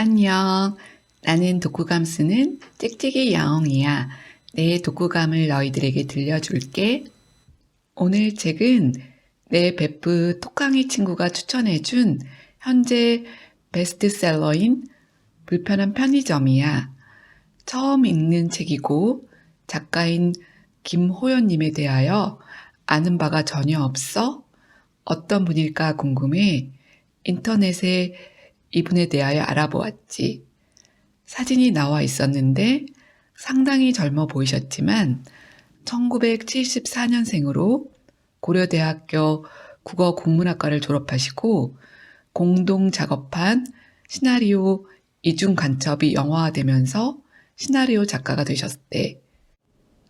안녕. 나는 독후감 쓰는 찍찍이 야옹이야. 내 독후감을 너희들에게 들려줄게. 오늘 책은 내 베프 톡강이 친구가 추천해준 현재 베스트셀러인 불편한 편의점이야. 처음 읽는 책이고 작가인 김호연님에 대하여 아는 바가 전혀 없어? 어떤 분일까 궁금해 인터넷에 이분에 대하여 알아보았지. 사진이 나와 있었는데 상당히 젊어 보이셨지만 1974년생으로 고려대학교 국어국문학과를 졸업하시고 공동 작업한 시나리오 이중 간첩이 영화화되면서 시나리오 작가가 되셨대.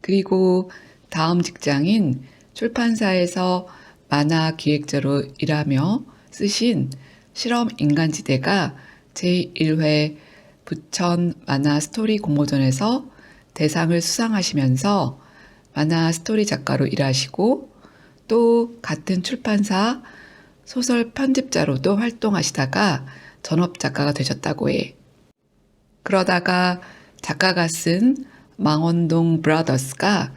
그리고 다음 직장인 출판사에서 만화 기획자로 일하며 쓰신 실험 인간지대가 제1회 부천 만화 스토리 공모전에서 대상을 수상하시면서 만화 스토리 작가로 일하시고 또 같은 출판사 소설 편집자로도 활동하시다가 전업 작가가 되셨다고 해. 그러다가 작가가 쓴 망원동 브라더스가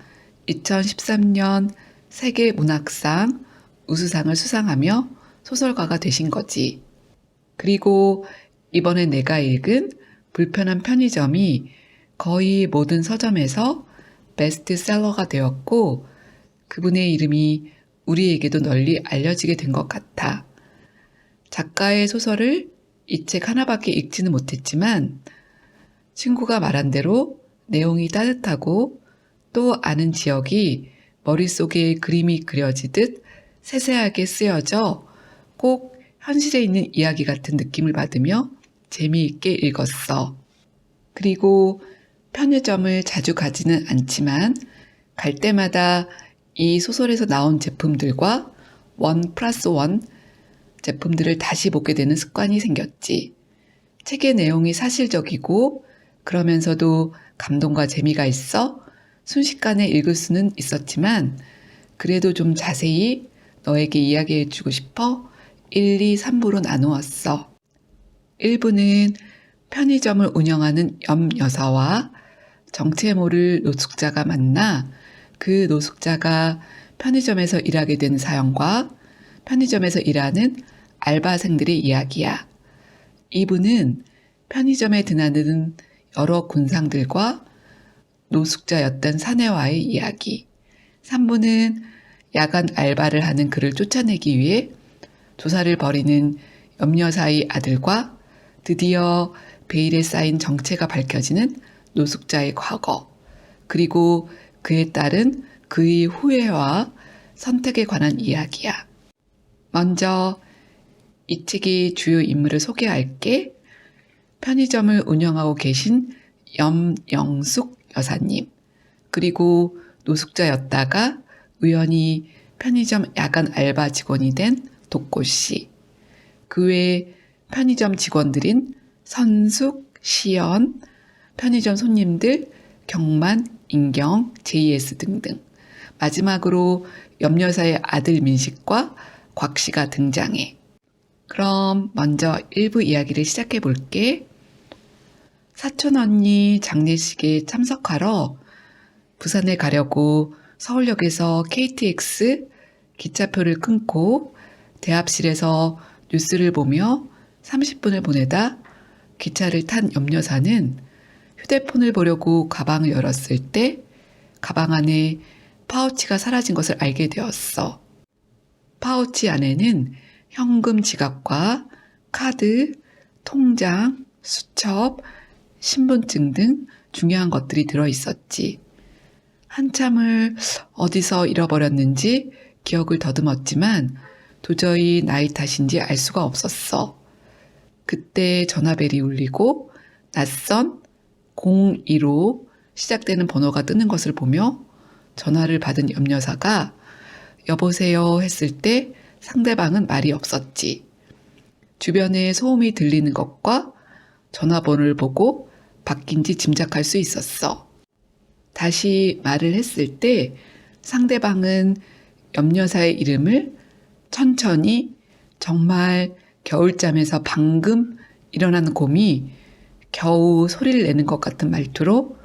2013년 세계문학상 우수상을 수상하며 소설가가 되신 거지. 그리고 이번에 내가 읽은 불편한 편의점이 거의 모든 서점에서 베스트셀러가 되었고 그분의 이름이 우리에게도 널리 알려지게 된 것 같아. 작가의 소설을 이 책 하나밖에 읽지는 못했지만 친구가 말한 대로 내용이 따뜻하고 또 아는 지역이 머릿속에 그림이 그려지듯 세세하게 쓰여져 꼭 현실에 있는 이야기 같은 느낌을 받으며 재미있게 읽었어. 그리고 편의점을 자주 가지는 않지만 갈 때마다 이 소설에서 나온 제품들과 1+1 제품들을 다시 보게 되는 습관이 생겼지. 책의 내용이 사실적이고 그러면서도 감동과 재미가 있어 순식간에 읽을 수는 있었지만 그래도 좀 자세히 너에게 이야기해주고 싶어 1, 2, 3부로 나누었어. 1부는 편의점을 운영하는 염여사와 정체 모를 노숙자가 만나 그 노숙자가 편의점에서 일하게 된 사연과 편의점에서 일하는 알바생들의 이야기야. 2부는 편의점에 드나드는 여러 군상들과 노숙자였던 사내와의 이야기. 3부는 야간 알바를 하는 그를 쫓아내기 위해 조사를 벌이는 염여사의 아들과 드디어 베일에 쌓인 정체가 밝혀지는 노숙자의 과거, 그리고 그에 따른 그의 후회와 선택에 관한 이야기야. 먼저 이 책의 주요 인물을 소개할게. 편의점을 운영하고 계신 염영숙 여사님, 그리고 노숙자였다가 우연히 편의점 야간 알바 직원이 된 독고씨, 그 외 편의점 직원들인 선숙, 시연, 편의점 손님들, 경만, 인경, JS 등등. 마지막으로 염여사의 아들 민식과 곽씨가 등장해. 그럼 먼저 1부 이야기를 시작해 볼게. 사촌 언니 장례식에 참석하러 부산에 가려고 서울역에서 KTX 기차표를 끊고 대합실에서 뉴스를 보며 30분을 보내다 기차를 탄 염여사는 휴대폰을 보려고 가방을 열었을 때 가방 안에 파우치가 사라진 것을 알게 되었어. 파우치 안에는 현금 지갑과 카드, 통장, 수첩, 신분증 등 중요한 것들이 들어있었지. 한참을 어디서 잃어버렸는지 기억을 더듬었지만 도저히 나이 탓인지 알 수가 없었어. 그때 전화벨이 울리고 낯선 02로 시작되는 번호가 뜨는 것을 보며 전화를 받은 염여사가 여보세요 했을 때 상대방은 말이 없었지. 주변에 소음이 들리는 것과 전화번호를 보고 바뀐지 짐작할 수 있었어. 다시 말을 했을 때 상대방은 염여사의 이름을 천천히 정말 겨울잠에서 방금 일어난 곰이 겨우 소리를 내는 것 같은 말투로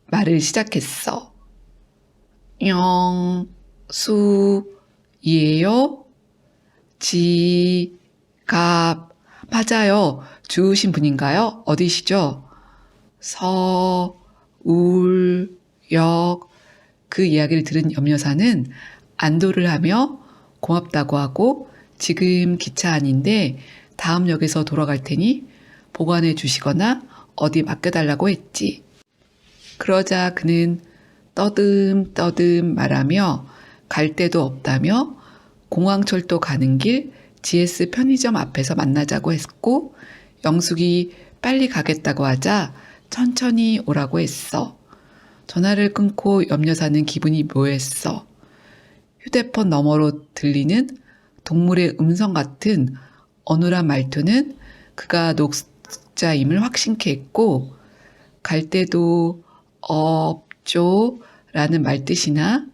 말을 시작했어. 영수이에요? 지갑. 맞아요. 주우신 분인가요? 어디시죠? 서울역. 그 이야기를 들은 염여사는 안도를 하며 고맙다고 하고 지금 기차 안인데 다음 역에서 돌아갈 테니 보관해 주시거나 어디 맡겨달라고 했지. 그러자 그는 떠듬떠듬 말하며 갈 데도 없다며 공항철도 가는 길 GS 편의점 앞에서 만나자고 했고 영숙이 빨리 가겠다고 하자 천천히 오라고 했어. 전화를 끊고 염여사는 기분이 묘했어. 휴대폰 너머로 들리는 동물의 음성 같은 어눌한 말투는 그가 녹자임을 확신케 했고 갈 데도 없죠 라는 말뜻이나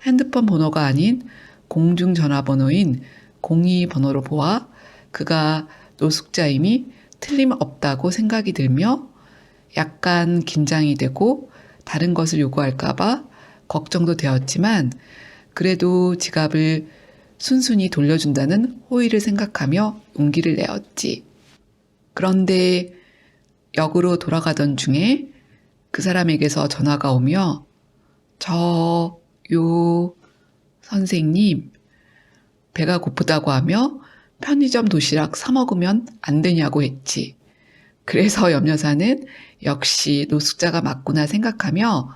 핸드폰 번호가 아닌 공중전화번호인 02번호로 보아 그가 노숙자임이 틀림없다고 생각이 들며 약간 긴장이 되고 다른 것을 요구할까봐 걱정도 되었지만 그래도 지갑을 순순히 돌려준다는 호의를 생각하며 용기를 내었지. 그런데 역으로 돌아가던 중에 그 사람에게서 전화가 오며 저요 선생님 배가 고프다고 하며 편의점 도시락 사 먹으면 안 되냐고 했지. 그래서 염여사는 역시 노숙자가 맞구나 생각하며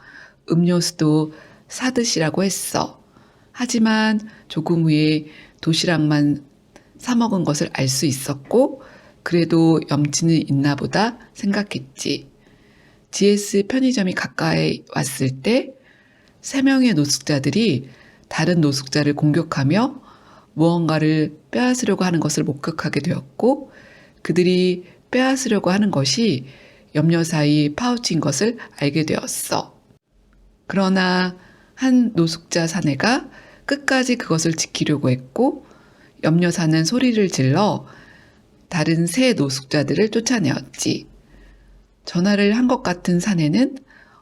음료수도 사드시라고 했어. 하지만 조금 후에 도시락만 사 먹은 것을 알 수 있었고 그래도 염치는 있나 보다 생각했지. GS 편의점이 가까이 왔을 때 3명의 노숙자들이 다른 노숙자를 공격하며 무언가를 빼앗으려고 하는 것을 목격하게 되었고 그들이 빼앗으려고 하는 것이 염려사의 파우치인 것을 알게 되었어. 그러나 한 노숙자 사내가 끝까지 그것을 지키려고 했고 염려사는 소리를 질러 다른 세 노숙자들을 쫓아내었지. 전화를 한 것 같은 사내는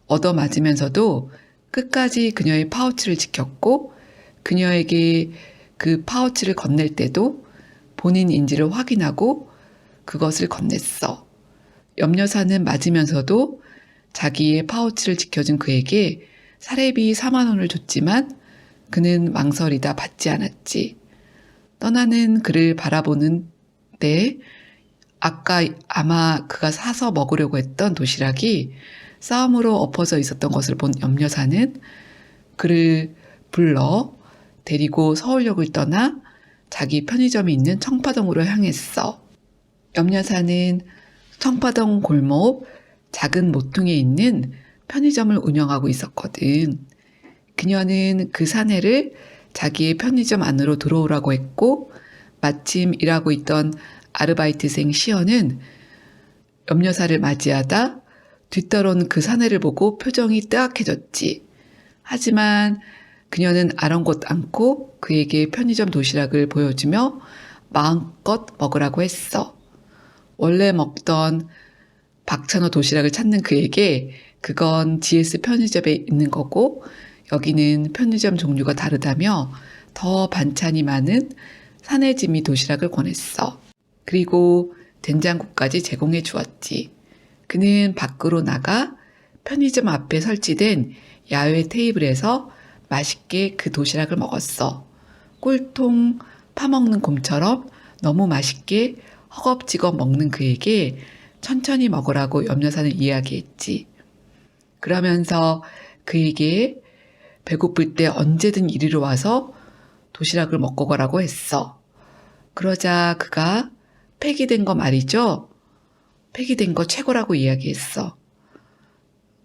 얻어맞으면서도 끝까지 그녀의 파우치를 지켰고 그녀에게 그 파우치를 건넬 때도 본인인지를 확인하고 그것을 건넸어. 염려사는 맞으면서도 자기의 파우치를 지켜준 그에게 사례비 4만 원을 줬지만 그는 망설이다 받지 않았지. 떠나는 그를 바라보는 때 아까 아마 그가 사서 먹으려고 했던 도시락이 싸움으로 엎어져 있었던 것을 본 염려사는 그를 불러 데리고 서울역을 떠나 자기 편의점이 있는 청파동으로 향했어. 염려사는 청파동 골목 작은 모퉁이에 있는 편의점을 운영하고 있었거든. 그녀는 그 사내를 자기의 편의점 안으로 들어오라고 했고 마침 일하고 있던 아르바이트생 시연은 염려사를 맞이하다 뒤따라온 그 사내를 보고 표정이 뜨악해졌지. 하지만 그녀는 아랑곳 않고 그에게 편의점 도시락을 보여주며 마음껏 먹으라고 했어. 원래 먹던 박찬호 도시락을 찾는 그에게 그건 GS 편의점에 있는 거고 여기는 편의점 종류가 다르다며 더 반찬이 많은 사내짐이 도시락을 권했어. 그리고 된장국까지 제공해 주었지. 그는 밖으로 나가 편의점 앞에 설치된 야외 테이블에서 맛있게 그 도시락을 먹었어. 꿀통 파먹는 곰처럼 너무 맛있게 허겁지겁 먹는 그에게 천천히 먹으라고 염려사는 이야기했지. 그러면서 그에게 배고플 때 언제든 이리로 와서 도시락을 먹고 가라고 했어. 그러자 그가 폐기된 거 말이죠. 폐기된 거 최고라고 이야기했어.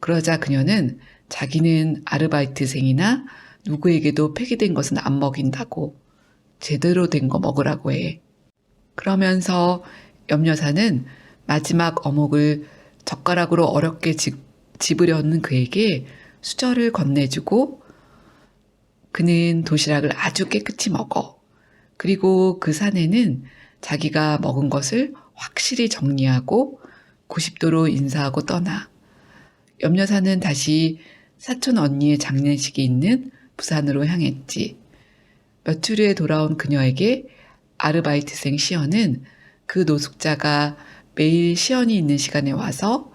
그러자 그녀는 자기는 아르바이트생이나 누구에게도 폐기된 것은 안 먹인다고 제대로 된 거 먹으라고 해. 그러면서 염려사는 마지막 어묵을 젓가락으로 어렵게 집으려는 그에게 수저를 건네주고 그는 도시락을 아주 깨끗이 먹어. 그리고 그 사내는 자기가 먹은 것을 확실히 정리하고 90도로 인사하고 떠나. 염여사는 다시 사촌 언니의 장례식이 있는 부산으로 향했지. 며칠 후에 돌아온 그녀에게 아르바이트생 시연은 그 노숙자가 매일 시연이 있는 시간에 와서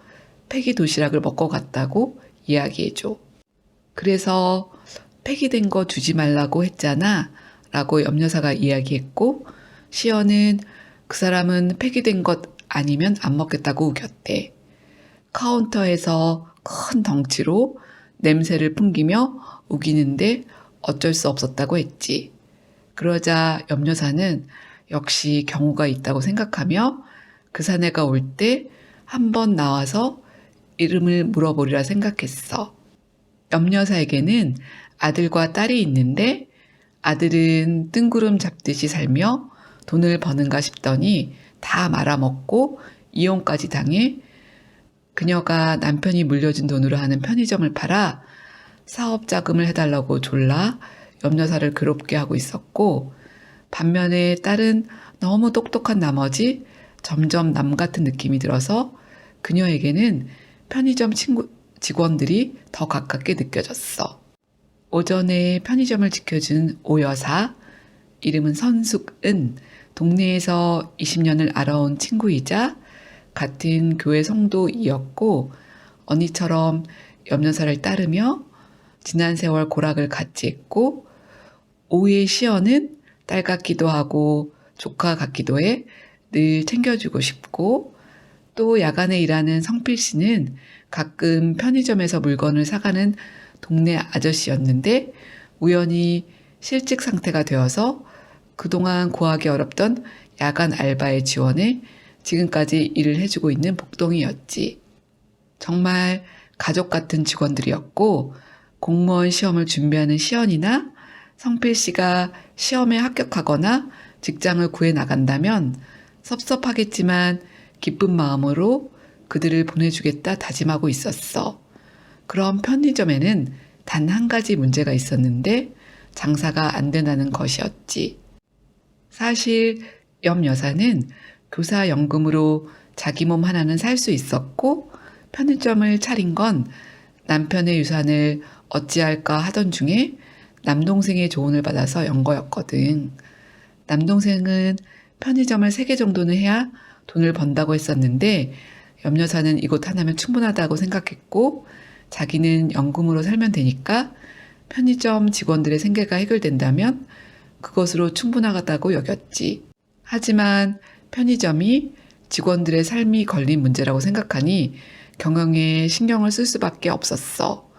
폐기 도시락을 먹고 갔다고 이야기해줘. 그래서 폐기된 거 주지 말라고 했잖아 라고 염여사가 이야기했고, 시연은 그 사람은 폐기된 것 아니면 안 먹겠다고 우겼대. 카운터에서 큰 덩치로 냄새를 풍기며 우기는데 어쩔 수 없었다고 했지. 그러자 염여사는 역시 경우가 있다고 생각하며 그 사내가 올 때 한번 나와서 이름을 물어보리라 생각했어. 염여사에게는 아들과 딸이 있는데 아들은 뜬구름 잡듯이 살며 돈을 버는가 싶더니 다 말아먹고 이혼까지 당해 그녀가 남편이 물려준 돈으로 하는 편의점을 팔아 사업 자금을 해달라고 졸라 염여사를 괴롭게 하고 있었고, 반면에 딸은 너무 똑똑한 나머지 점점 남 같은 느낌이 들어서 그녀에게는 편의점 직원들이 더 가깝게 느껴졌어. 오전에 편의점을 지켜준 오여사, 이름은 선숙은 동네에서 20년을 알아온 친구이자 같은 교회 성도이었고, 언니처럼 염여사를 따르며 지난 세월 고락을 같이 했고, 오후의 시연은 딸 같기도 하고 조카 같기도 해 늘 챙겨주고 싶고, 또 야간에 일하는 성필 씨는 가끔 편의점에서 물건을 사가는 동네 아저씨였는데 우연히 실직 상태가 되어서 그동안 구하기 어렵던 야간 알바에 지원해 지금까지 일을 해주고 있는 복동이었지. 정말 가족 같은 직원들이었고, 공무원 시험을 준비하는 시연이나 성필 씨가 시험에 합격하거나 직장을 구해 나간다면 섭섭하겠지만 기쁜 마음으로 그들을 보내주겠다 다짐하고 있었어. 그럼 편의점에는 단 한 가지 문제가 있었는데 장사가 안 된다는 것이었지. 사실 염 여사는 교사 연금으로 자기 몸 하나는 살 수 있었고, 편의점을 차린 건 남편의 유산을 어찌할까 하던 중에 남동생의 조언을 받아서 연 거였거든. 남동생은 편의점을 3개 정도는 해야 돈을 번다고 했었는데 염 여사는 이곳 하나면 충분하다고 생각했고, 자기는 연금으로 살면 되니까 편의점 직원들의 생계가 해결된다면 그것으로 충분하다고 여겼지. 하지만 편의점이 직원들의 삶이 걸린 문제라고 생각하니 경영에 신경을 쓸 수밖에 없었어.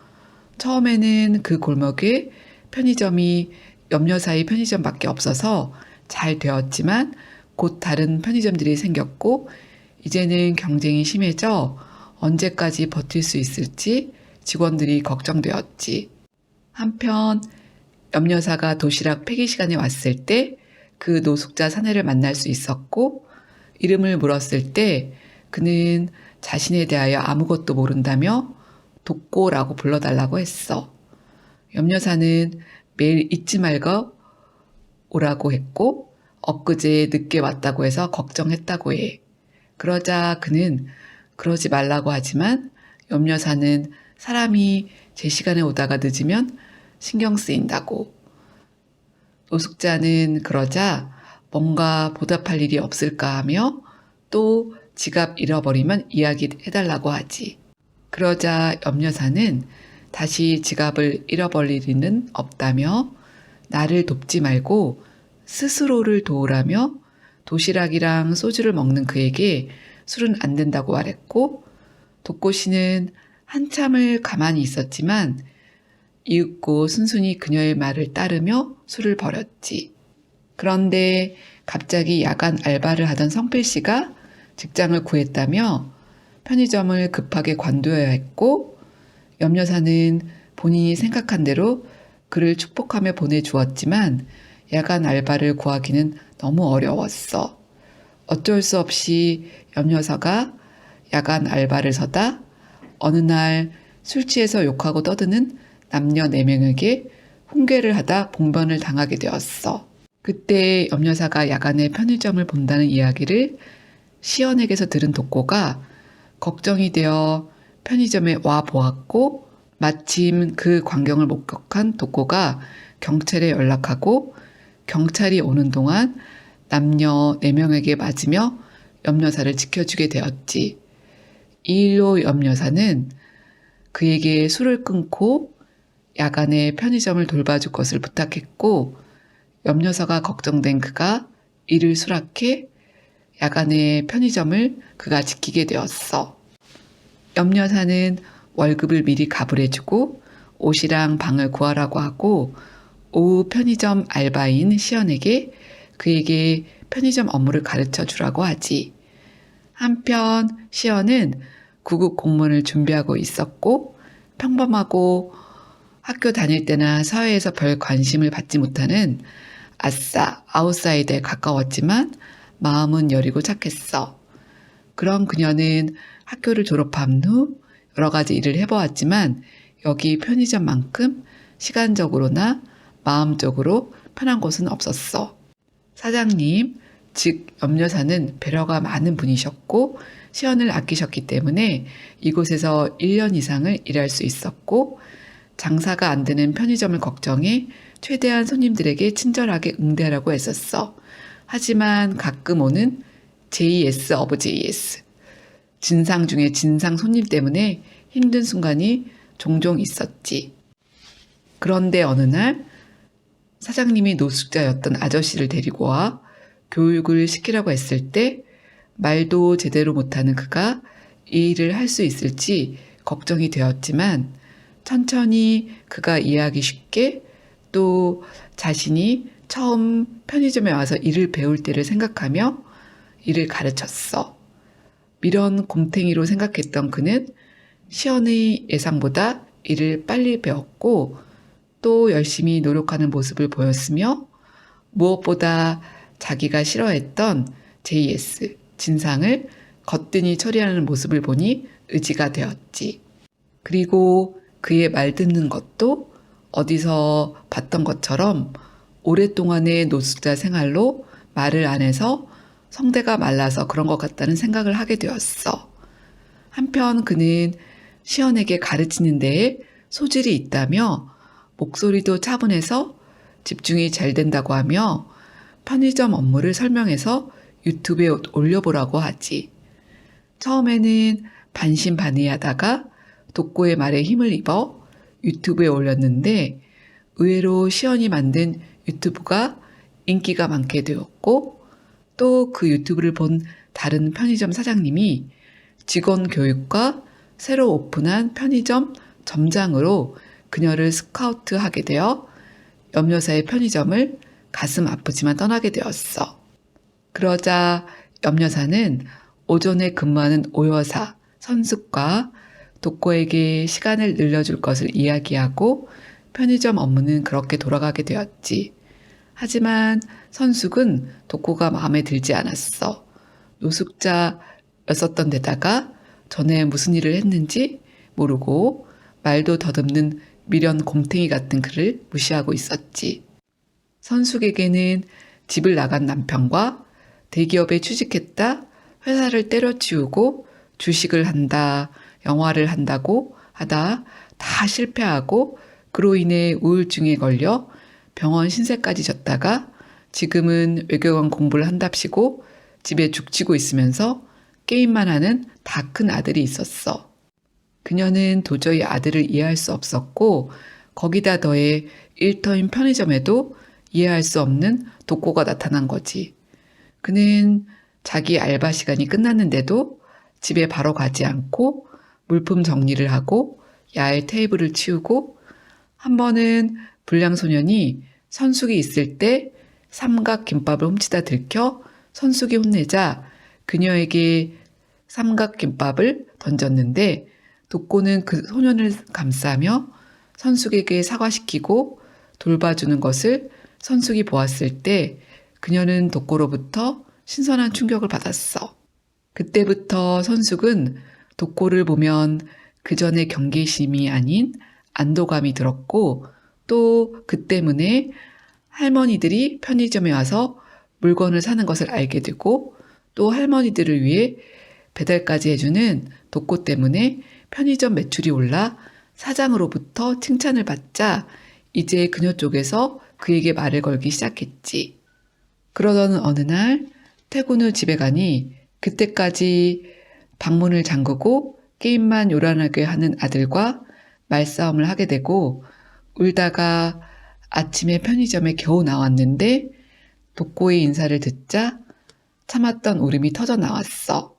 처음에는 그 골목에 편의점이 염 여사의 편의점밖에 없어서 잘 되었지만 곧 다른 편의점들이 생겼고, 이제는 경쟁이 심해져 언제까지 버틸 수 있을지 직원들이 걱정되었지. 한편 염 여사가 도시락 폐기 시간에 왔을 때 그 노숙자 사내를 만날 수 있었고, 이름을 물었을 때 그는 자신에 대하여 아무것도 모른다며 독고라고 불러달라고 했어. 염 여사는 매일 잊지 말고 오라고 했고, 엊그제 늦게 왔다고 해서 걱정했다고 해. 그러자 그는 그러지 말라고 하지만 염 여사는 사람이 제 시간에 오다가 늦으면 신경 쓰인다고. 노숙자는 그러자 뭔가 보답할 일이 없을까 하며 또 지갑 잃어버리면 이야기해달라고 하지. 그러자 염 여사는 다시 지갑을 잃어버릴 일은 없다며 나를 돕지 말고 스스로를 도우라며 도시락이랑 소주를 먹는 그에게 술은 안 된다고 말했고, 독고 씨는 한참을 가만히 있었지만 이윽고 순순히 그녀의 말을 따르며 술을 버렸지. 그런데 갑자기 야간 알바를 하던 성필 씨가 직장을 구했다며 편의점을 급하게 관둬야 했고, 염 여사는 본인이 생각한 대로 그를 축복하며 보내주었지만 야간 알바를 구하기는 너무 어려웠어. 어쩔 수 없이 염 여사가 야간 알바를 서다 어느 날 술 취해서 욕하고 떠드는 남녀 4명에게 훈계를 하다 봉변을 당하게 되었어. 그때 염 여사가 야간에 편의점을 본다는 이야기를 시연에게서 들은 독고가 걱정이 되어 편의점에 와 보았고 마침 그 광경을 목격한 독고가 경찰에 연락하고 경찰이 오는 동안 남녀 4명에게 맞으며 염여사를 지켜주게 되었지. 이 일로 염여사는 그에게 술을 끊고 야간에 편의점을 돌봐줄 것을 부탁했고 염여사가 걱정된 그가 이를 수락해 야간에 편의점을 그가 지키게 되었어. 염여사는 월급을 미리 가불해주고 옷이랑 방을 구하라고 하고 오후 편의점 알바인 시연에게 그에게 편의점 업무를 가르쳐 주라고 하지. 한편 시연은 구급 공무원을 준비하고 있었고 평범하고 학교 다닐 때나 사회에서 별 관심을 받지 못하는 아싸 아웃사이더에 가까웠지만 마음은 여리고 착했어. 그런 그녀는 학교를 졸업한 후 여러 가지 일을 해보았지만 여기 편의점만큼 시간적으로나 마음적으로 편한 곳은 없었어. 사장님, 즉 염여사는 배려가 많은 분이셨고 시연을 아끼셨기 때문에 이곳에서 1년 이상을 일할 수 있었고 장사가 안 되는 편의점을 걱정해 최대한 손님들에게 친절하게 응대하라고 했었어. 하지만 가끔 오는 JS 오브 JS, 진상 중에 진상 손님 때문에 힘든 순간이 종종 있었지. 그런데 어느 날 사장님이 노숙자였던 아저씨를 데리고 와 교육을 시키라고 했을 때 말도 제대로 못하는 그가 이 일을 할 수 있을지 걱정이 되었지만 천천히 그가 이해하기 쉽게 또 자신이 처음 편의점에 와서 일을 배울 때를 생각하며 일을 가르쳤어. 미련 곰탱이로 생각했던 그는 시연의 예상보다 일을 빨리 배웠고 또 열심히 노력하는 모습을 보였으며 무엇보다 자기가 싫어했던 JS, 진상을 거뜬히 처리하는 모습을 보니 의지가 되었지. 그리고 그의 말 듣는 것도 어디서 봤던 것처럼 오랫동안의 노숙자 생활로 말을 안 해서 성대가 말라서 그런 것 같다는 생각을 하게 되었어. 한편 그는 시연에게 가르치는 데에 소질이 있다며 목소리도 차분해서 집중이 잘 된다고 하며 편의점 업무를 설명해서 유튜브에 올려보라고 하지. 처음에는 반신반의하다가 독고의 말에 힘을 입어 유튜브에 올렸는데 의외로 시연이 만든 유튜브가 인기가 많게 되었고 또 그 유튜브를 본 다른 편의점 사장님이 직원 교육과 새로 오픈한 편의점 점장으로 그녀를 스카우트하게 되어 염여사의 편의점을 가슴 아프지만 떠나게 되었어. 그러자 염여사는 오전에 근무하는 오여사, 선숙과 독고에게 시간을 늘려줄 것을 이야기하고 편의점 업무는 그렇게 돌아가게 되었지. 하지만 선숙은 독고가 마음에 들지 않았어. 노숙자였었던 데다가 전에 무슨 일을 했는지 모르고 말도 더듬는 미련 곰탱이 같은 그를 무시하고 있었지. 선숙에게는 집을 나간 남편과 대기업에 취직했다, 회사를 때려치우고 주식을 한다, 영화를 한다고 하다 다 실패하고 그로 인해 우울증에 걸려 병원 신세까지 졌다가 지금은 외교관 공부를 한답시고 집에 죽치고 있으면서 게임만 하는 다 큰 아들이 있었어. 그녀는 도저히 아들을 이해할 수 없었고 거기다 더해 일터인 편의점에도 이해할 수 없는 독고가 나타난 거지. 그는 자기 알바 시간이 끝났는데도 집에 바로 가지 않고 물품 정리를 하고 야외 테이블을 치우고 한 번은 불량소년이 선숙이 있을 때 삼각김밥을 훔치다 들켜 선숙이 혼내자 그녀에게 삼각김밥을 던졌는데 독고는 그 소년을 감싸며 선숙에게 사과시키고 돌봐주는 것을 선숙이 보았을 때 그녀는 독고로부터 신선한 충격을 받았어. 그때부터 선숙은 독고를 보면 그 전에 경계심이 아닌 안도감이 들었고 또 그 때문에 할머니들이 편의점에 와서 물건을 사는 것을 알게 되고 또 할머니들을 위해 배달까지 해주는 독고 때문에 편의점 매출이 올라 사장으로부터 칭찬을 받자 이제 그녀 쪽에서 그에게 말을 걸기 시작했지. 그러던 어느 날 퇴근 후 집에 가니 그때까지 방문을 잠그고 게임만 요란하게 하는 아들과 말싸움을 하게 되고 울다가 아침에 편의점에 겨우 나왔는데 독고의 인사를 듣자 참았던 울음이 터져 나왔어.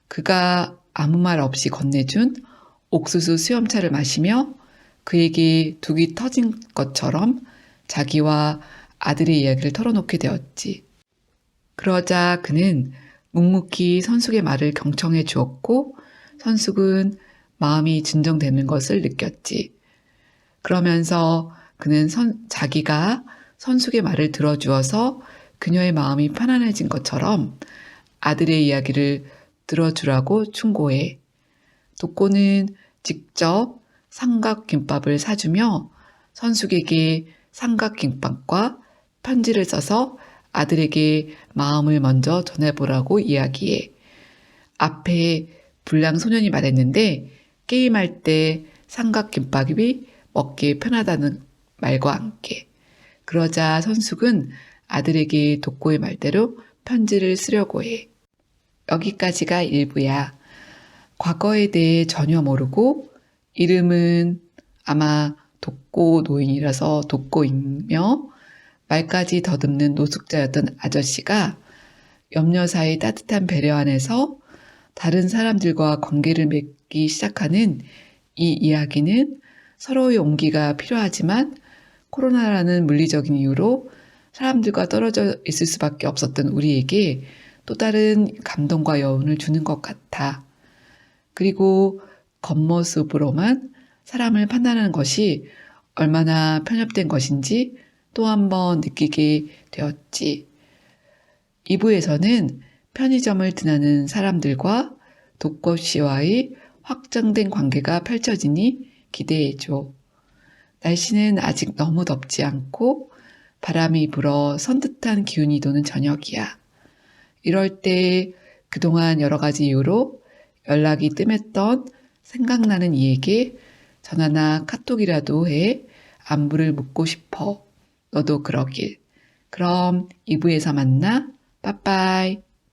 그가 아무 말 없이 건네준 옥수수 수염차를 마시며 그에게 둑이 터진 것처럼 자기와 아들의 이야기를 털어놓게 되었지. 그러자 그는 묵묵히 선숙의 말을 경청해 주었고 선숙은 마음이 진정되는 것을 느꼈지. 그러면서 그는 자기가 선숙의 말을 들어주어서 그녀의 마음이 편안해진 것처럼 아들의 이야기를 들어주라고 충고해. 독고는 직접 삼각김밥을 사주며 선숙에게 삼각김밥과 편지를 써서 아들에게 마음을 먼저 전해보라고 이야기해. 앞에 불량 소년이 말했는데 게임할 때 삼각김밥이 먹기 편하다는 말과 함께. 그러자 선숙은 아들에게 독고의 말대로 편지를 쓰려고 해. 여기까지가 일부야. 과거에 대해 전혀 모르고 이름은 아마 독고 노인이라서 독고이며 말까지 더듬는 노숙자였던 아저씨가 염려사의 따뜻한 배려 안에서 다른 사람들과 관계를 맺기 시작하는 이 이야기는 서로의 온기가 필요하지만 코로나라는 물리적인 이유로 사람들과 떨어져 있을 수밖에 없었던 우리에게 또 다른 감동과 여운을 주는 것 같아. 그리고 겉모습으로만 사람을 판단하는 것이 얼마나 편협된 것인지 또 한 번 느끼게 되었지. 2부에서는 편의점을 드나는 사람들과 독고 씨와의 확장된 관계가 펼쳐지니 기대해줘. 날씨는 아직 너무 덥지 않고 바람이 불어 선뜻한 기운이 도는 저녁이야. 이럴 때 그동안 여러 가지 이유로 연락이 뜸했던 생각나는 이에게 전화나 카톡이라도 해 안부를 묻고 싶어. 너도 그러길. 그럼 2부에서 만나. 빠빠이.